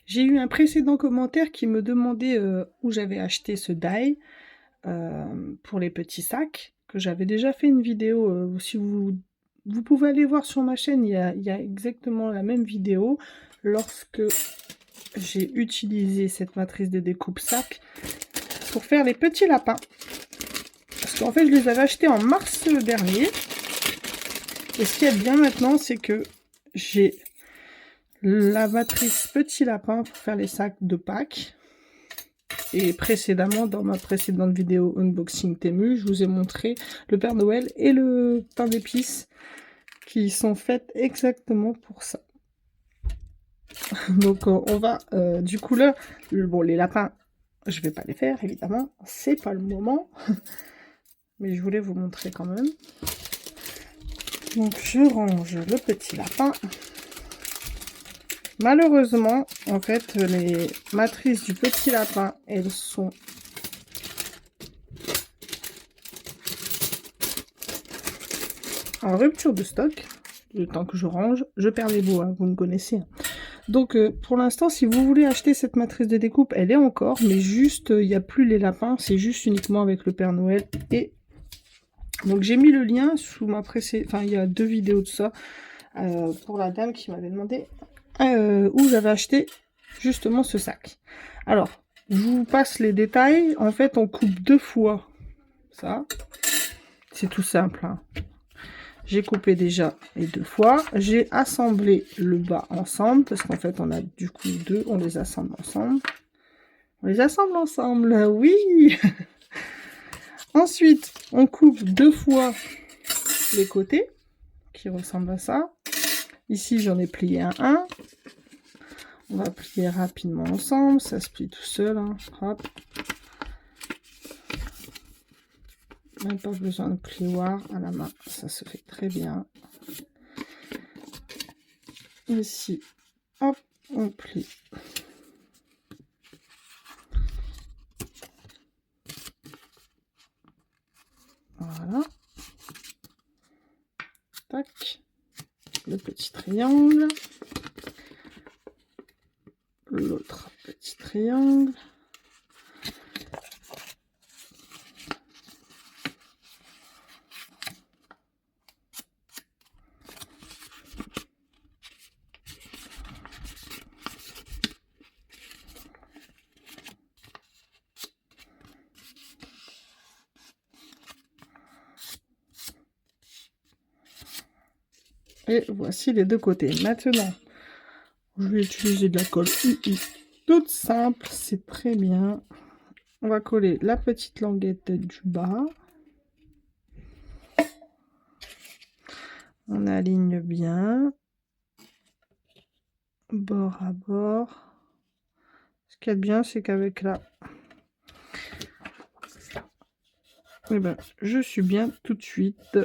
J'ai eu un précédent commentaire qui me demandait où j'avais acheté ce die pour les petits sacs, que j'avais déjà fait une vidéo. Si vous pouvez aller voir sur ma chaîne, il y a exactement la même vidéo lorsque j'ai utilisé cette matrice de découpe sac pour faire les petits lapins. Parce qu'en fait, je les avais achetés en mars dernier. Et ce qu'il y a de bien maintenant, c'est que j'ai la matrice petit lapin pour faire les sacs de Pâques. Et précédemment, dans ma précédente vidéo unboxing Temu, je vous ai montré le Père Noël et le pain d'épices qui sont faites exactement pour ça. Donc on va, du coup là, bon les lapins, je vais pas les faire évidemment, c'est pas le moment, mais je voulais vous montrer quand même. Donc je range le petit lapin. Malheureusement, en fait, les matrices du petit lapin, elles sont en rupture de stock. Le temps que je range, je perds les bouts, hein, vous me connaissez. Donc pour l'instant, si vous voulez acheter cette matrice de découpe, elle est encore, mais juste, il n'y a plus les lapins, c'est juste uniquement avec le Père Noël. Et donc j'ai mis le lien sous ma précédente, enfin il y a 2 vidéos de ça, pour la dame qui m'avait demandé où j'avais acheté justement ce sac. Alors, je vous passe les détails. En fait, on coupe 2 fois ça. C'est tout simple, hein. J'ai coupé déjà les 2 fois. J'ai assemblé le bas ensemble, parce qu'en fait, on a du coup 2, on les assemble ensemble. On les assemble ensemble, oui. Ensuite, on coupe 2 fois les côtés, qui ressemblent à ça. Ici, j'en ai plié un. On va plier rapidement ensemble, ça se plie tout seul, hein. Hop. Même pas besoin de plioir à la main, ça se fait très bien. Ici, hop, on plie. Voilà. Tac. Le petit triangle. L'autre petit triangle. Et voici les 2 côtés. Maintenant, je vais utiliser de la colle UI toute simple, c'est très bien. On va coller la petite languette du bas. On aligne bien. Bord à bord. Ce qu'il y a de bien, c'est qu'avec la... Eh ben, je suis bien tout de suite.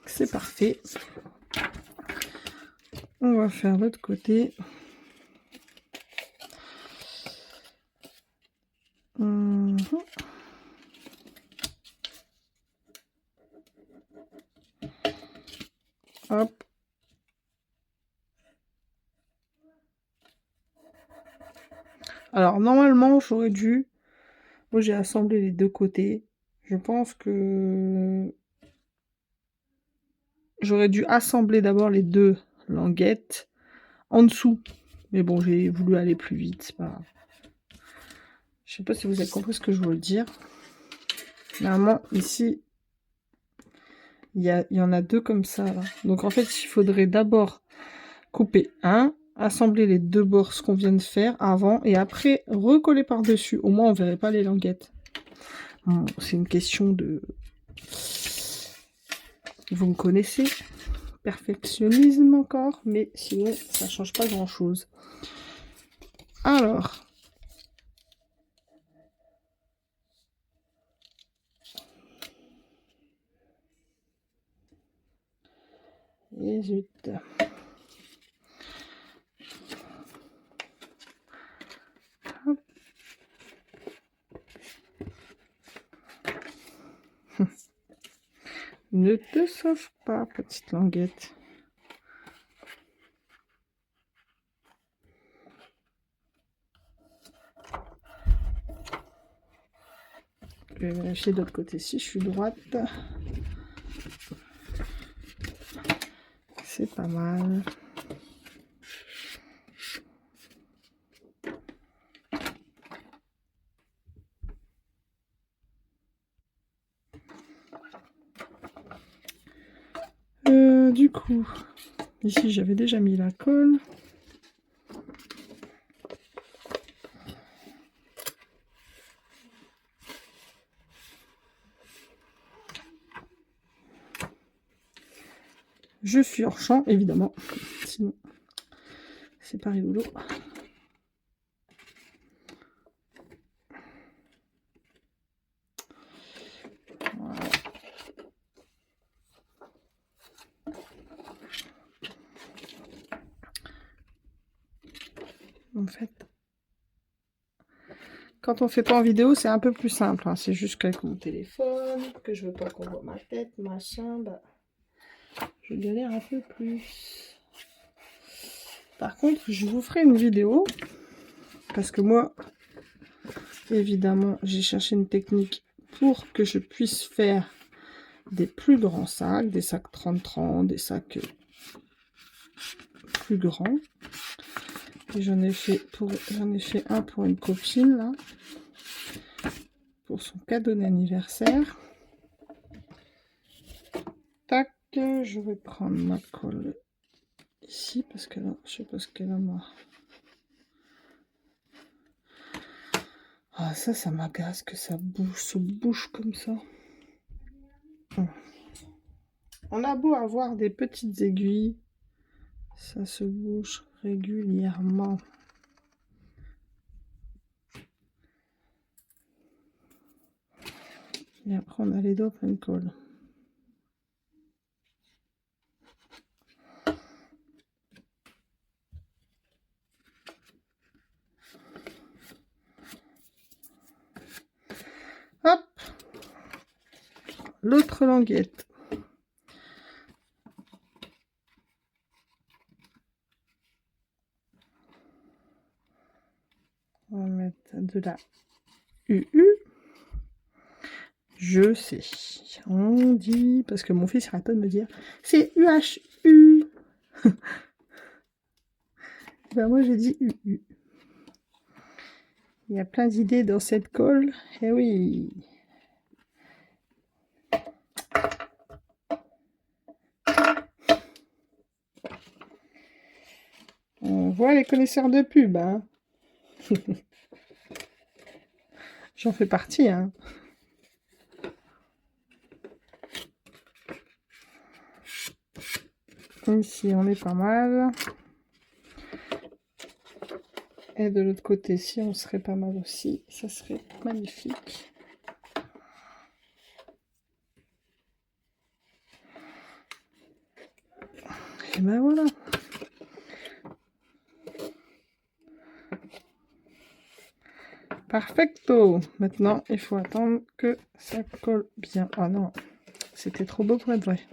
C'est parfait. On va faire l'autre côté. Hop. Alors, normalement, j'aurais dû... Moi, j'ai assemblé les 2 côtés. Je pense que... J'aurais dû assembler d'abord les 2 languettes en dessous. Mais bon, j'ai voulu aller plus vite, c'est pas grave. Je sais pas si vous avez compris ce que je voulais dire. Normalement, ici, il y en a 2 comme ça, là. Donc, en fait, il faudrait d'abord couper un, assembler les 2 bords, ce qu'on vient de faire avant, et après, recoller par-dessus. Au moins, on verrait pas les languettes. Bon, c'est une question de... Vous me connaissez, perfectionnisme encore, mais sinon, ça change pas grand-chose. Alors... Et zut. Hop. Ne te sauve pas, petite languette. Je vais vérifier de l'autre côté si je suis droite. C'est pas mal. Du coup, ici j'avais déjà mis la colle. Je suis hors champ, évidemment, sinon c'est pas rigolo. Voilà. En fait, quand on fait pas en vidéo, c'est un peu plus simple. Hein. C'est juste qu'avec mon téléphone, que je veux pas qu'on voit ma tête, machin, bah, je galère un peu plus. Par contre, je vous ferai une vidéo, parce que moi, évidemment, j'ai cherché une technique pour que je puisse faire des plus grands sacs, des sacs 30-30, des sacs plus grands. J'en ai fait un pour une copine, là, pour son cadeau d'anniversaire. Tac, je vais prendre ma colle ici, parce que là, je sais pas ce qu'elle a, moi. Ah, ça m'agace que ça bouge, se bouge comme ça. On a beau avoir des petites aiguilles, ça se bouge régulièrement. Et après, on a les doigts pleins de colle. Hop! L'autre languette. On va mettre de la UU. Je sais. On dit, parce que mon fils arrête pas de me dire, c'est UHU. Ben moi j'ai dit UU. Il y a plein d'idées dans cette colle. Eh oui. On voit les connaisseurs de pub, hein. J'en fais partie, hein. Ici, on est pas mal. Et de l'autre côté, si on serait pas mal aussi, ça serait magnifique. Et ben voilà. Perfecto. Maintenant, il faut attendre que ça colle bien. Ah non, c'était trop beau pour être vrai.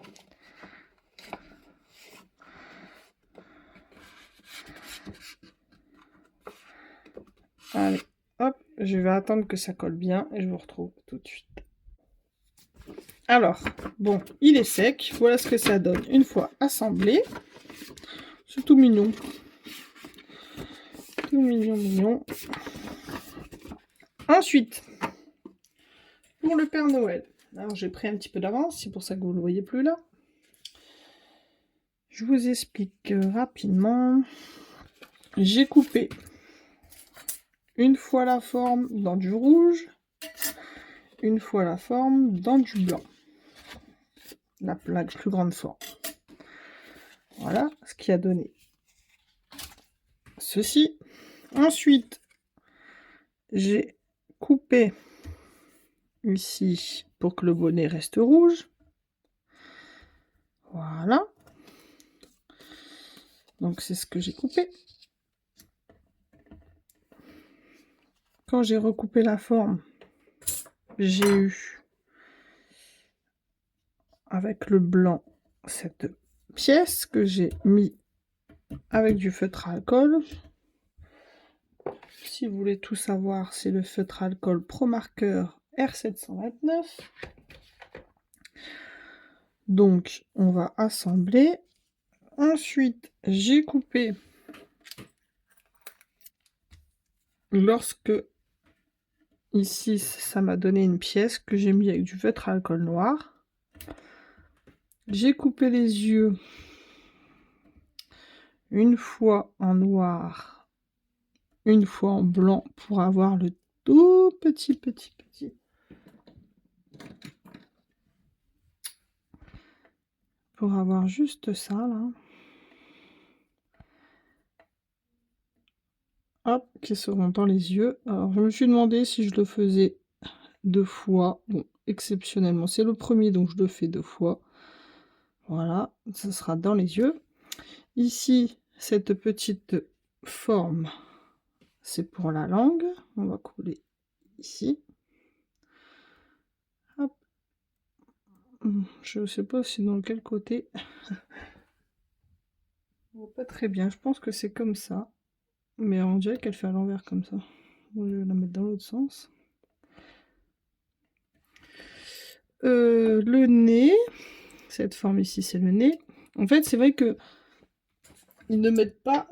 Allez, hop, je vais attendre que ça colle bien et je vous retrouve tout de suite. Alors, bon, il est sec. Voilà ce que ça donne une fois assemblé. C'est tout mignon. Tout mignon, mignon. Ensuite, pour le Père Noël. Alors, j'ai pris un petit peu d'avance, c'est pour ça que vous ne le voyez plus là. Je vous explique rapidement. J'ai coupé une fois la forme dans du rouge, une fois la forme dans du blanc. La plus grande forme. Voilà ce qui a donné ceci. Ensuite, j'ai coupé ici pour que le bonnet reste rouge. Voilà. Donc c'est ce que j'ai coupé. Quand j'ai recoupé la forme, j'ai eu avec le blanc cette pièce que j'ai mis avec du feutre à alcool. Si vous voulez tout savoir, c'est le feutre à alcool Pro Marker R729. Donc, on va assembler. Ensuite, j'ai coupé lorsque ici, ça m'a donné une pièce que j'ai mis avec du feutre à alcool noir. J'ai coupé les yeux une fois en noir, une fois en blanc pour avoir le tout petit. Pour avoir juste ça, là. Hop, qui seront dans les yeux. Alors, je me suis demandé si je le faisais 2 fois. Bon, exceptionnellement, c'est le premier, donc je le fais 2 fois. Voilà, ça sera dans les yeux. Ici, cette petite forme, c'est pour la langue. On va coller ici. Hop. Je ne sais pas si dans quel côté. On voit pas très bien. Je pense que c'est comme ça. Mais on dirait qu'elle fait à l'envers comme ça. Bon, je vais la mettre dans l'autre sens. Le nez. Cette forme ici, c'est le nez. En fait, c'est vrai que ils ne mettent pas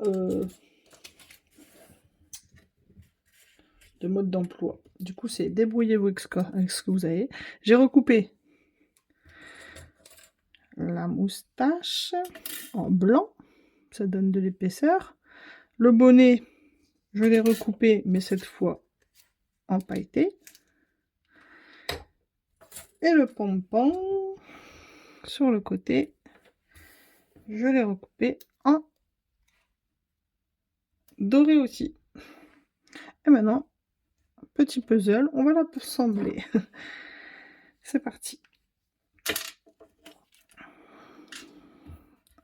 de mode d'emploi. Du coup, c'est débrouillez-vous avec ce que vous avez. J'ai recoupé la moustache en blanc. Ça donne de l'épaisseur. Le bonnet, je l'ai recoupé, mais cette fois en pailleté. Et le pompon, sur le côté, je l'ai recoupé en doré aussi. Et maintenant, petit puzzle, on va l'assembler. C'est parti.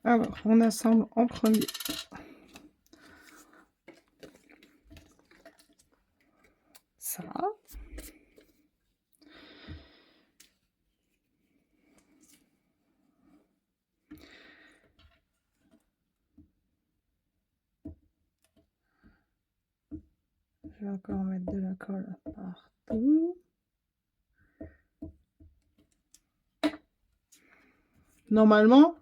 Alors, on assemble en premier ça. Je vais encore mettre de la colle partout. Normalement,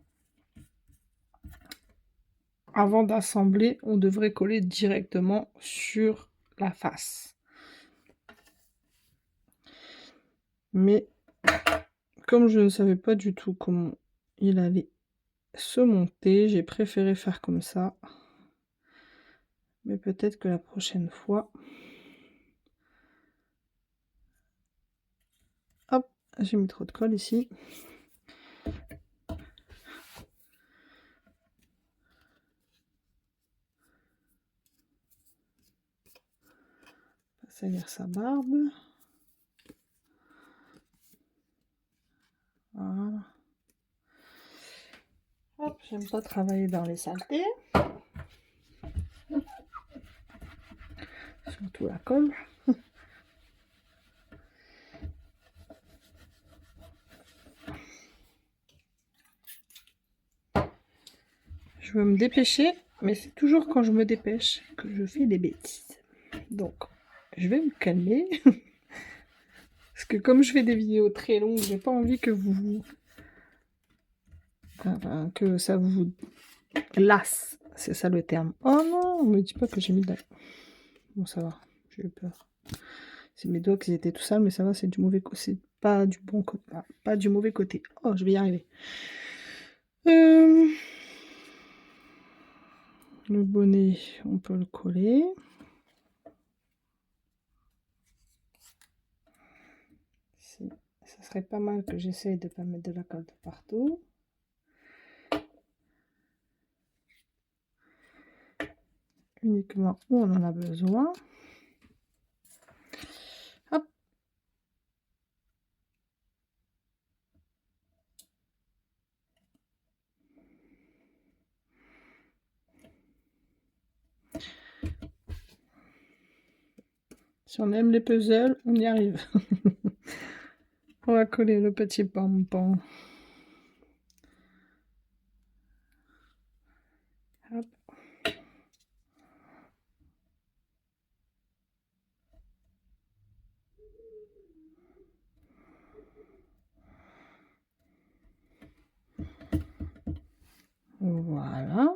avant d'assembler, on devrait coller directement sur la face. Mais comme je ne savais pas du tout comment il allait se monter, j'ai préféré faire comme ça. Mais peut-être que la prochaine fois... Hop, j'ai mis trop de colle ici. Salir sa barbe. Voilà. Hop, j'aime pas travailler dans les saletés. Surtout la colle. Je veux me dépêcher, mais c'est toujours quand je me dépêche que je fais des bêtises. Donc, je vais me calmer. Parce que comme je fais des vidéos très longues, j'ai pas envie que enfin, que ça vous lasse. C'est ça le terme. Oh non, on me dit pas que j'ai mis de la... Bon, ça va, j'ai eu peur. C'est mes doigts qui étaient tout sales, mais ça va, c'est du mauvais côté. C'est pas du bon côté. Pas du mauvais côté. Oh, je vais y arriver. Le bonnet, on peut le coller. Ça serait pas mal que j'essaye de pas mettre de la colle partout. Uniquement où on en a besoin. Hop. Si on aime les puzzles, on y arrive. On va coller le petit pompon. Hop. Voilà.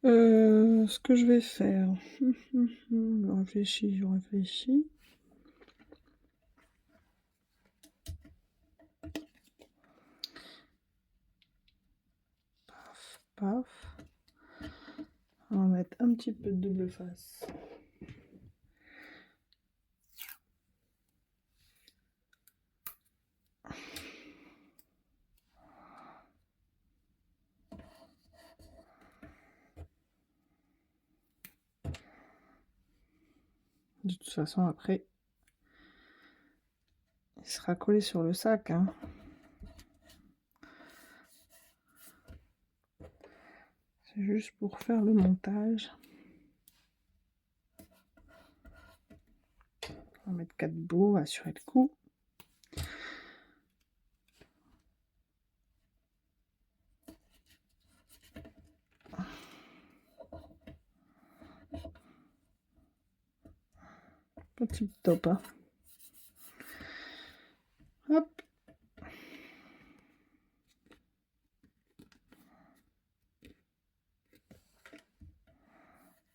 Ce que je vais faire... je réfléchis. Paf, paf. On va mettre un petit peu de double face. De toute façon, après, il sera collé sur le sac, hein. C'est juste pour faire le montage. On va mettre 4 bouts, on va assurer le coup. Petit top, hein. Hop.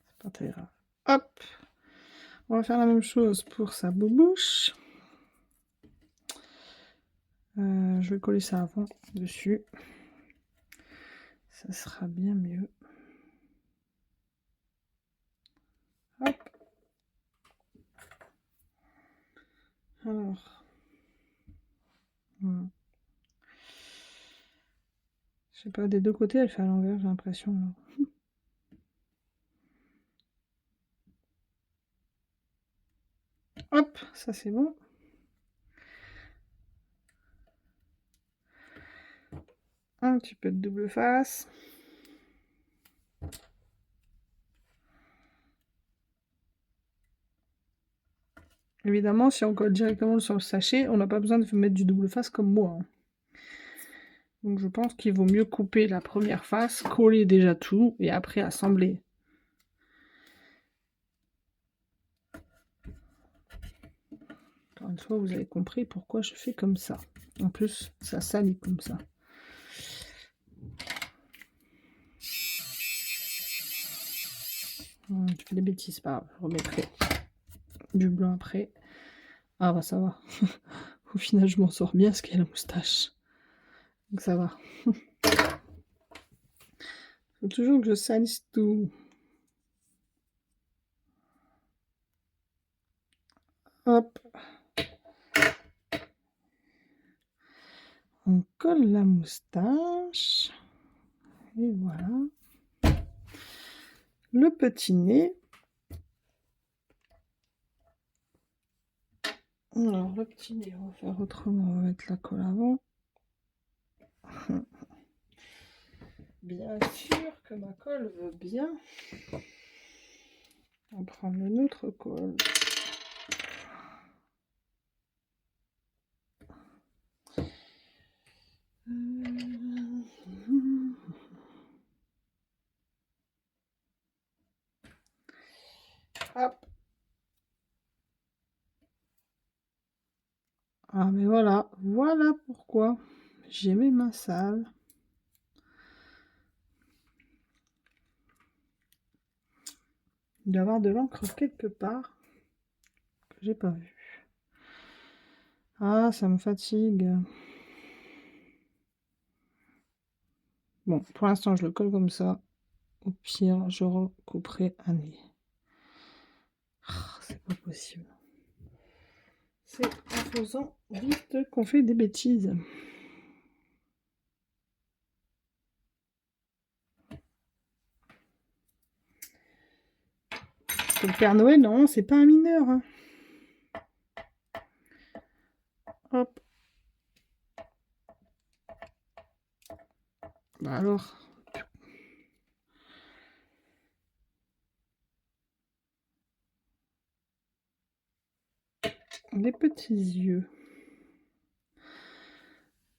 C'est pas très grave. Hop. On va faire la même chose pour sa boubouche. Je vais coller ça avant dessus. Ça sera bien mieux. Hop. Alors. Je sais pas, des deux côtés, elle fait à l'envers, j'ai l'impression. Hop, ça c'est bon. Un petit peu de double face. Évidemment, si on colle directement sur le sachet, on n'a pas besoin de mettre du double face comme moi, hein. Donc je pense qu'il vaut mieux couper la première face, coller déjà tout, et après assembler. Encore une fois, vous avez compris pourquoi je fais comme ça. En plus, ça salit comme ça. Je fais des bêtises, pas grave. Je remettrai du blanc après. Ah bah ça va. Au final, je m'en sors bien parce qu'il y a la moustache. Donc ça va. Faut toujours que je salisse tout. Hop. On colle la moustache. Et voilà. Le petit nez. Alors, le petit nez, on va faire autrement. On va mettre la colle avant. Bien sûr que ma colle veut bien. On va prendre une autre colle. Hop. Ah mais voilà, voilà pourquoi j'ai mes mains sales. Il doit y avoir de l'encre quelque part que j'ai pas vu. Ah, ça me fatigue. Bon, pour l'instant, je le colle comme ça. Au pire, je recouperai un nez. C'est pas possible. C'est en faisant vite qu'on fait des bêtises. Le Père Noël, non, c'est pas un mineur, hein. Hop. Bah alors. Les petits yeux.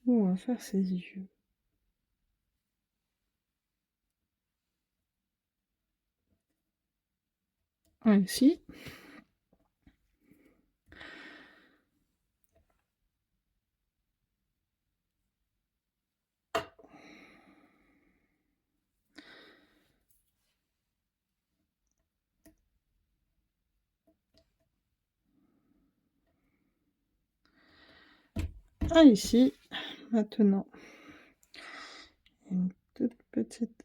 Où on va faire ses yeux. Ici. Ah, ici, maintenant, une toute petite,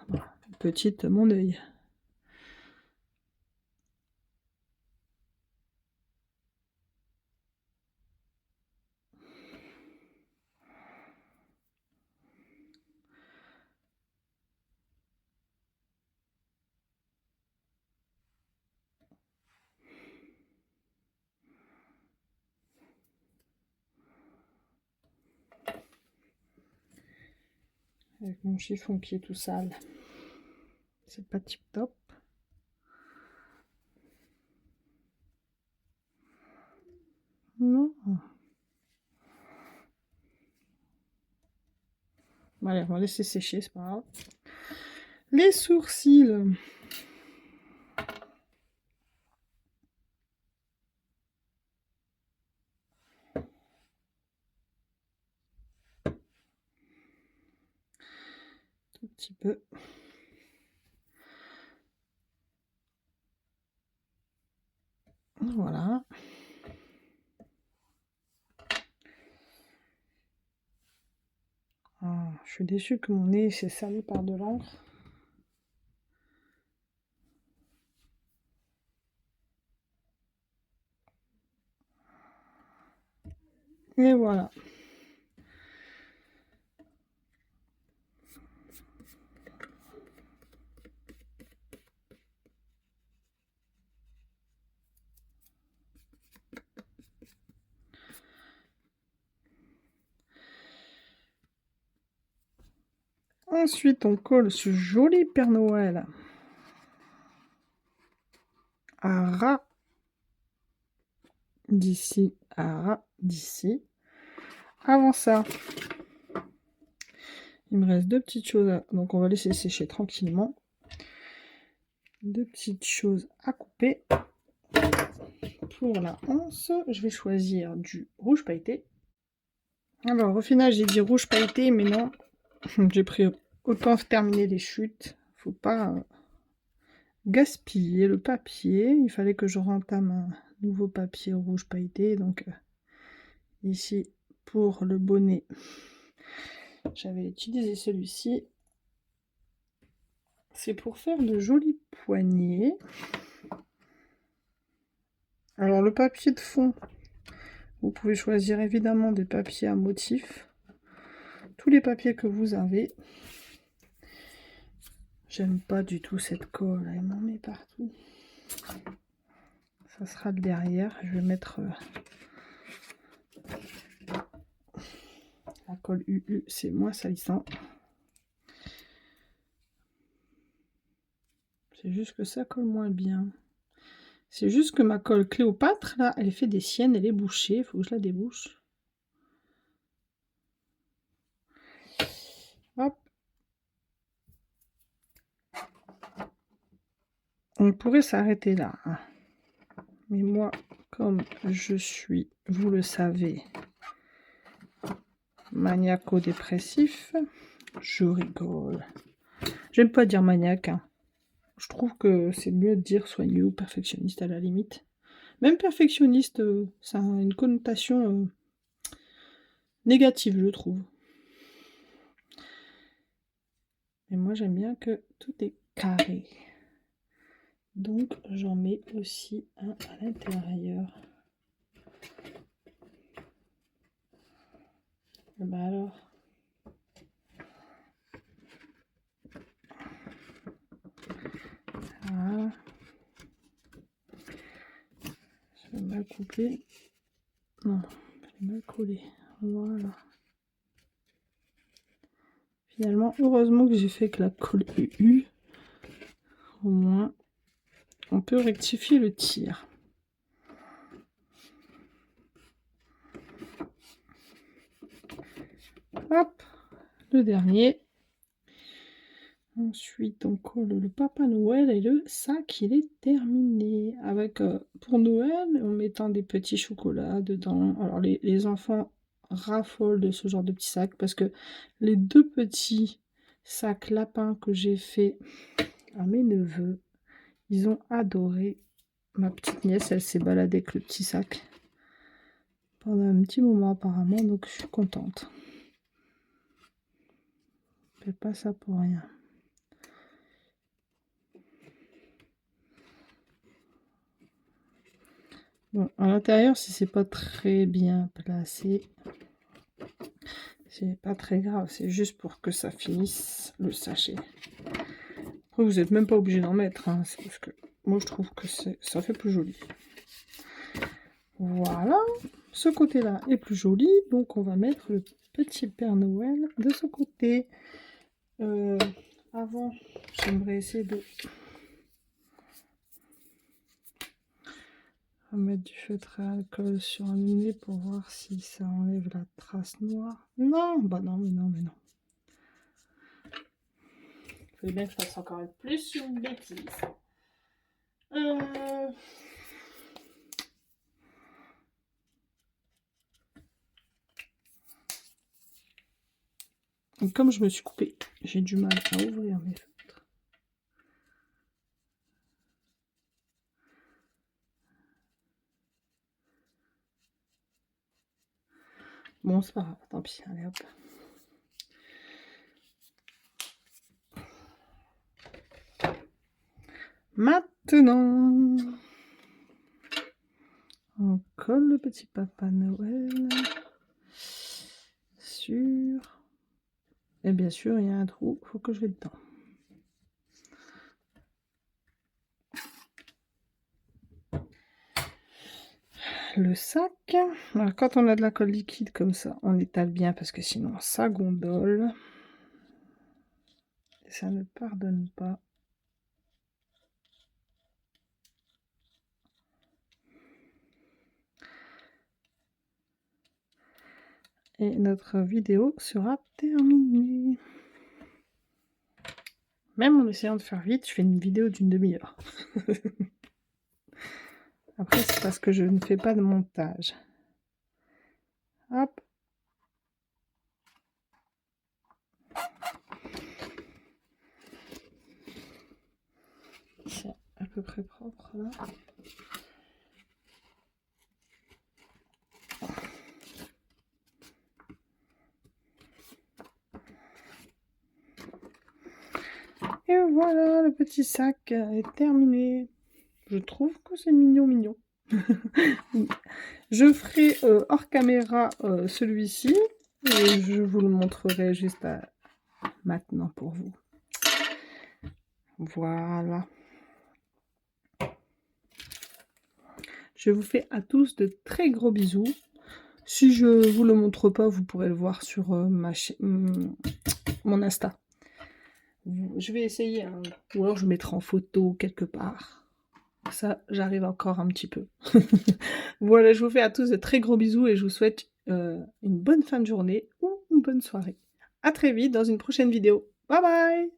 voilà, petite mon œil. Avec mon chiffon qui est tout sale. C'est pas tip top. Non. Bon, allez, on va laisser sécher, c'est pas grave. Les sourcils. Tout petit peu. Voilà. Ah, je suis déçue que mon nez s'est salé par de l'encre. Et voilà. Ensuite, on colle ce joli Père Noël à ras d'ici, à ras d'ici. Avant ça, il me reste deux petites choses, donc on va laisser sécher tranquillement. Deux petites choses à couper. Pour la anse, je vais choisir du rouge pailleté. Alors, au final, j'ai dit rouge pailleté, mais non, j'ai pris autant terminer les chutes. Faut pas gaspiller le papier. Il fallait que je rentame un nouveau papier rouge pailleté. Donc, ici, pour le bonnet, j'avais utilisé celui-ci. C'est pour faire de jolis poignets. Alors, le papier de fond, vous pouvez choisir évidemment des papiers à motifs. Tous les papiers que vous avez. J'aime pas du tout cette colle, elle m'en met partout. Ça sera le derrière. Je vais mettre la colle UU, c'est moins salissant. C'est juste que ça colle moins bien. C'est juste que ma colle Cléopâtre, là, elle fait des siennes, elle est bouchée. Il faut que je la débouche. Hop. On pourrait s'arrêter là. Hein. Mais moi, comme je suis, vous le savez, maniaco-dépressif, je rigole. J'aime pas dire maniaque. Hein. Je trouve que c'est mieux de dire soigneux ou perfectionniste à la limite. Même perfectionniste, ça a une connotation négative, je trouve. Mais moi, j'aime bien que tout est carré. Donc, j'en mets aussi un à l'intérieur. Bah alors. Voilà. Je vais mal couper. Non, je vais mal coller. Voilà. Finalement, heureusement que j'ai fait que la colle UU. Au moins, on peut rectifier le tir. Hop, le dernier. Ensuite, on colle le Papa Noël et le sac, il est terminé. Avec, pour Noël, en mettant des petits chocolats dedans. Alors, les enfants raffolent de ce genre de petits sacs parce que les deux petits sacs lapins que j'ai fait à mes neveux, ils ont adoré. Ma petite nièce, elle s'est baladée avec le petit sac. pendant un petit moment apparemment, donc je suis contente. Je fais pas ça pour rien. Bon, à l'intérieur, si c'est pas très bien placé, c'est pas très grave, c'est juste pour que ça finisse le sachet. Après, vous n'êtes même pas obligé d'en mettre, hein, c'est parce que moi je trouve que ça fait plus joli. Voilà, ce côté-là est plus joli, donc on va mettre le petit Père Noël de ce côté. Avant, j'aimerais essayer de mettre du feutre à alcool sur le nez pour voir si ça enlève la trace noire. Non, bah non, mais non, mais non. Il fallait bien que je fasse encore plus une bêtise. Et comme je me suis coupée, j'ai du mal à ouvrir mes feutres. Bon, c'est pas grave, tant pis, allez hop. Maintenant, on colle le petit Papa Noël sur... Et bien sûr, il y a un trou, il faut que je vais dedans. Le sac. Alors, quand on a de la colle liquide comme ça, on étale bien parce que sinon ça gondole. Et ça ne pardonne pas. Et notre vidéo sera terminée. Même en essayant de faire vite, je fais une vidéo d'une demi-heure. Après, c'est parce que je ne fais pas de montage. Hop. C'est à peu près propre là. Et voilà, le petit sac est terminé. Je trouve que c'est mignon, mignon. Je ferai hors caméra celui-ci et je vous le montrerai juste maintenant pour vous. Voilà. Je vous fais à tous de très gros bisous. Si je vous le montre pas, vous pourrez le voir sur mon Insta. Je vais essayer, hein. Ou alors je mettrai en photo quelque part. Ça, j'arrive encore un petit peu. Voilà, je vous fais à tous de très gros bisous et je vous souhaite une bonne fin de journée ou une bonne soirée. À très vite dans une prochaine vidéo. Bye bye!